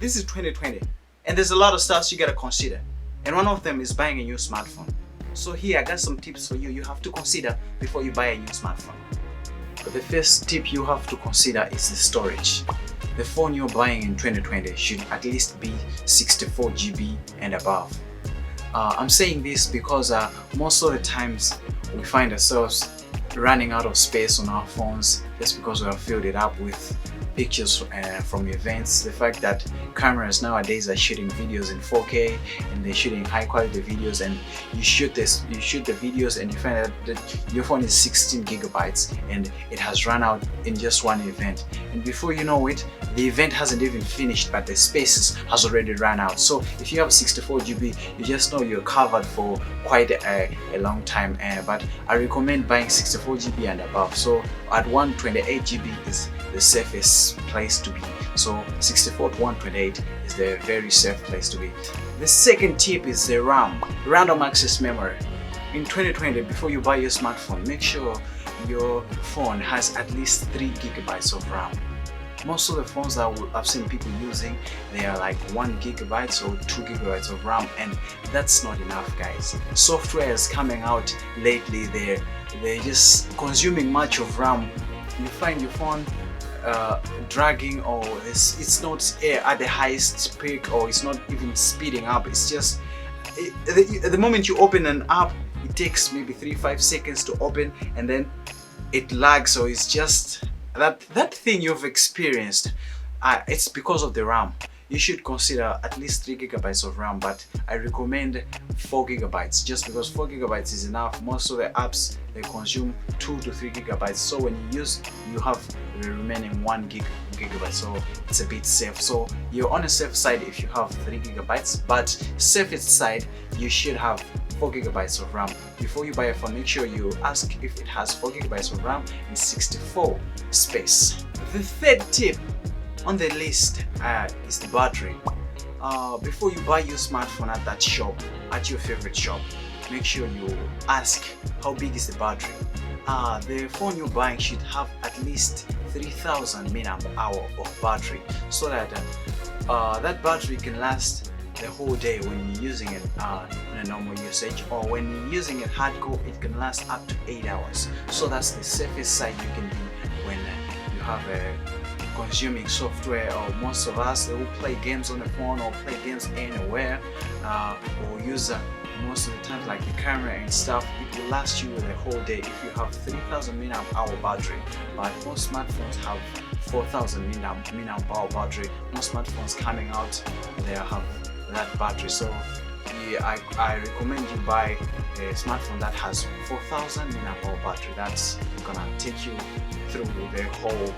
this is 2020, and there's a lot of stuff you gotta consider, and one of them is buying a new smartphone. So here I got some tips for you have to consider before you buy a new smartphone. The first tip you have to consider is the storage. The phone you're buying in 2020 should at least be 64 GB and above. I'm saying this because most of the times we find ourselves running out of space on our phones just because we have filled it up with pictures from events. The fact that cameras nowadays are shooting videos in 4K and they're shooting high quality videos, and you shoot the videos and you find out that your phone is 16 gigabytes and it has run out in just one event, and before you know it, the event hasn't even finished but the spaces has already run out. So if you have 64 GB, you just know you're covered for quite a long time, but I recommend buying 64 GB and above. So at 128 GB is the safest place to be. So 64 to 128 is the very safe place to be. The second tip is the RAM, random access memory. In 2020, before you buy your smartphone, make sure your phone has at least 3 gigabytes of RAM. Most of the phones that I've seen people using, they are like 1 gigabyte or 2 gigabytes of RAM, and that's not enough, guys. Software is coming out lately, they're just consuming much of RAM. You find your phone dragging, or it's not at the highest peak, or it's not even speeding up. It's just the moment you open an app, it takes maybe 3-5 seconds to open, and then it lags. So it's just that thing you've experienced, it's because of the RAM. You should consider at least 3 gigabytes of RAM, but I recommend 4 gigabytes just because 4 gigabytes is enough. Most of the apps, they consume 2 to 3 gigabytes, so when you have the remaining 1 gigabyte, so it's a bit safe. So you're on a safe side if you have 3 gigabytes, but safest side, you should have 4 gigabytes of RAM. Before you buy a phone, make sure you ask if it has 4 gigabytes of RAM and 64 space. The third tip on the list is the battery. Before you buy your smartphone at that shop, at your favorite shop, make sure you ask how big is the battery. The phone you're buying should have at least 3000 mAh of battery, so that that battery can last the whole day when you're using it in a normal usage, or when you're using it hardcore, it can last up to 8 hours. So that's the safest side you can be when you have a consuming software. Or most of us, they will play games on the phone or play games anywhere, or use most of the times like the camera and stuff. It will last you the whole day if you have 3000 mAh battery, but most smartphones have 4000 mAh battery. Most smartphones coming out, they have that battery. So yeah, I recommend you buy a smartphone that has 4000 mAh battery. That's gonna take you through the whole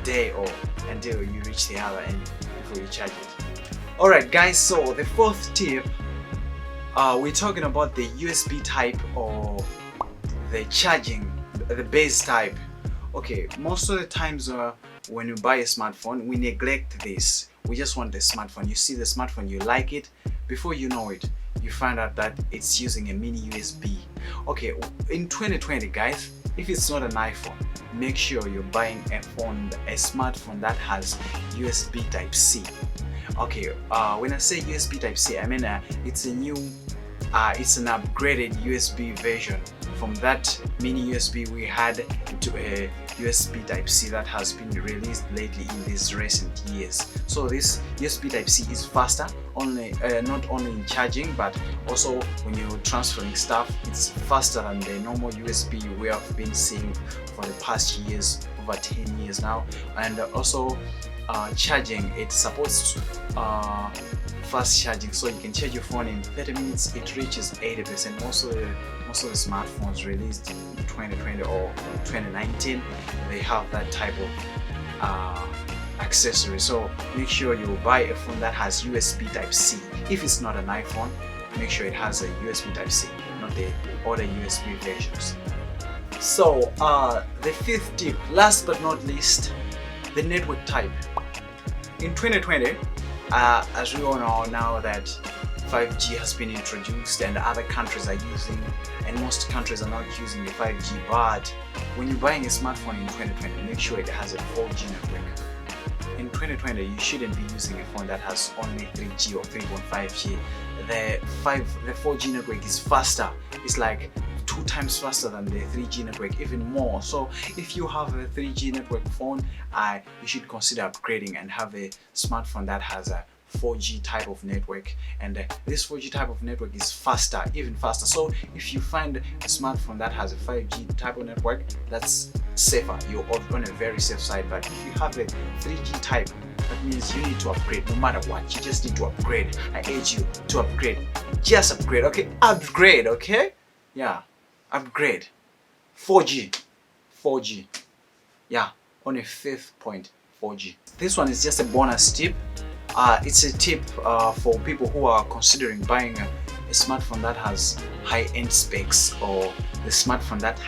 day or until you reach the other end before you charge it. Alright guys, so the fourth tip, we're talking about the USB type or the charging, the base type. Okay, most of the times when you buy a smartphone, we neglect this. We just want the smartphone. You see the smartphone, you like it, before you know it, you find out that it's using a mini USB. Okay, in 2020 guys, if it's not an iPhone, make sure you're buying a smartphone that has USB Type-C. Okay, when I say USB Type-C, I mean it's a new, it's an upgraded USB version from that mini USB we had to a USB Type-C that has been released lately in these recent years. So this USB Type-C is faster, not only in charging, but also when you're transferring stuff. It's faster than the normal USB we have been seeing for the past years, over 10 years now. And also charging, it supports fast charging, so you can charge your phone in 30 minutes. It reaches 80%. Most of the smartphones released in 2020 or 2019, they have that type of accessory. So make sure you buy a phone that has USB Type-C. If it's not an iPhone, make sure it has a USB Type-C, not the other USB versions. So the fifth tip, last but not least, the network type. In 2020, as we all know now that 5G has been introduced and other countries are using, and most countries are not using the 5G, but when you're buying a smartphone in 2020, make sure it has a 4G network. in 2020 you shouldn't be using a phone that has only 3G or 3.5G. The 4G network is faster. It's like 2 times faster than the 3G network, even more. So if you have a 3G network phone, you should consider upgrading and have a smartphone that has a 4G type of network, and this 4G type of network is faster, even faster. So if you find a smartphone that has a 5G type of network, that's safer. You're on a very safe side. But if you have a 3G type, that means you need to upgrade no matter what. You just need to upgrade. I urge you to upgrade. Just upgrade, okay? Upgrade, okay? Yeah, upgrade. 4G. Yeah, on a 5.4G. This one is just a bonus tip. It's a tip for people who are considering buying a smartphone that has high-end specs, or the smartphone that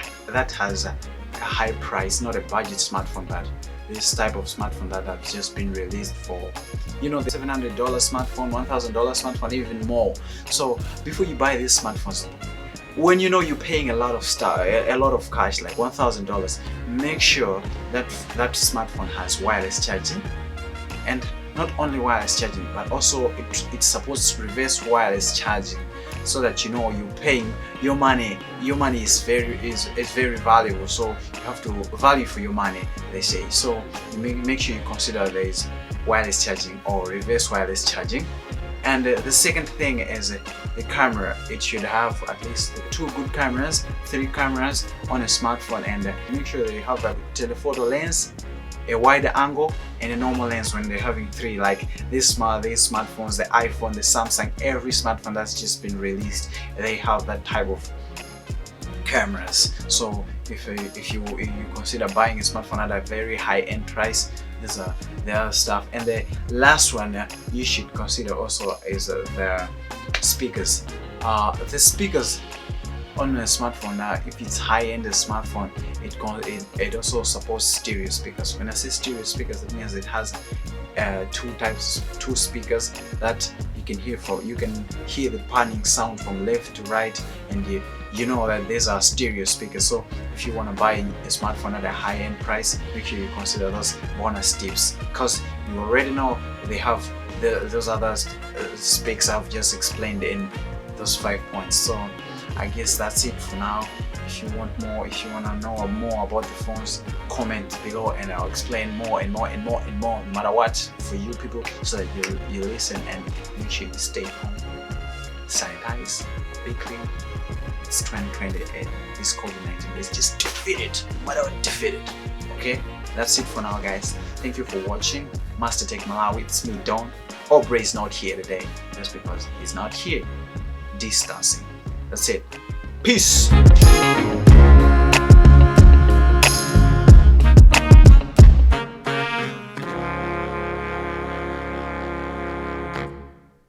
has a high price, not a budget smartphone, but this type of smartphone that have just been released for, the $700 smartphone, $1,000 smartphone, even more. So before you buy these smartphones, when you're paying a lot of cash, like $1,000, make sure that that smartphone has wireless charging, and not only wireless charging, but also it supports reverse wireless charging, so that you're paying your money. Your money is very valuable, so you have to value for your money, they say. So make sure you consider there is wireless charging or reverse wireless charging. And the second thing is the camera. It should have at least 2 good cameras, 3 cameras on a smartphone, and make sure that you have a telephoto lens, a wide angle, and a normal lens when they're having 3. Like these smartphones, the iPhone, the Samsung, every smartphone that's just been released, they have that type of cameras. So if you consider buying a smartphone at a very high-end price, there are stuff. And the last one you should consider also is the speakers. The speakers on a smartphone, if it's high-end smartphone, it also supports stereo speakers. When I say stereo speakers, that means it has 2 speakers that you can hear from. You can hear the panning sound from left to right, and you know that these are stereo speakers. So if you want to buy a smartphone at a high-end price, make sure you consider those bonus tips, because you already know they have those other specs I've just explained in those 5 points. So I guess that's it for now. If you want more, if you want to know more about the phones, comment below and I'll explain more and more, no matter what, for you people, so that you listen and make sure you stay home, sanitize, be clean. It's 2020 and this COVID-19 is just defeated, no matter what, defeated. Okay, that's it for now, guys. Thank you for watching. Master Tech Malawi, it's me, Don. Aubrey is not here today, just because he's not here. Distancing. That's it. Peace.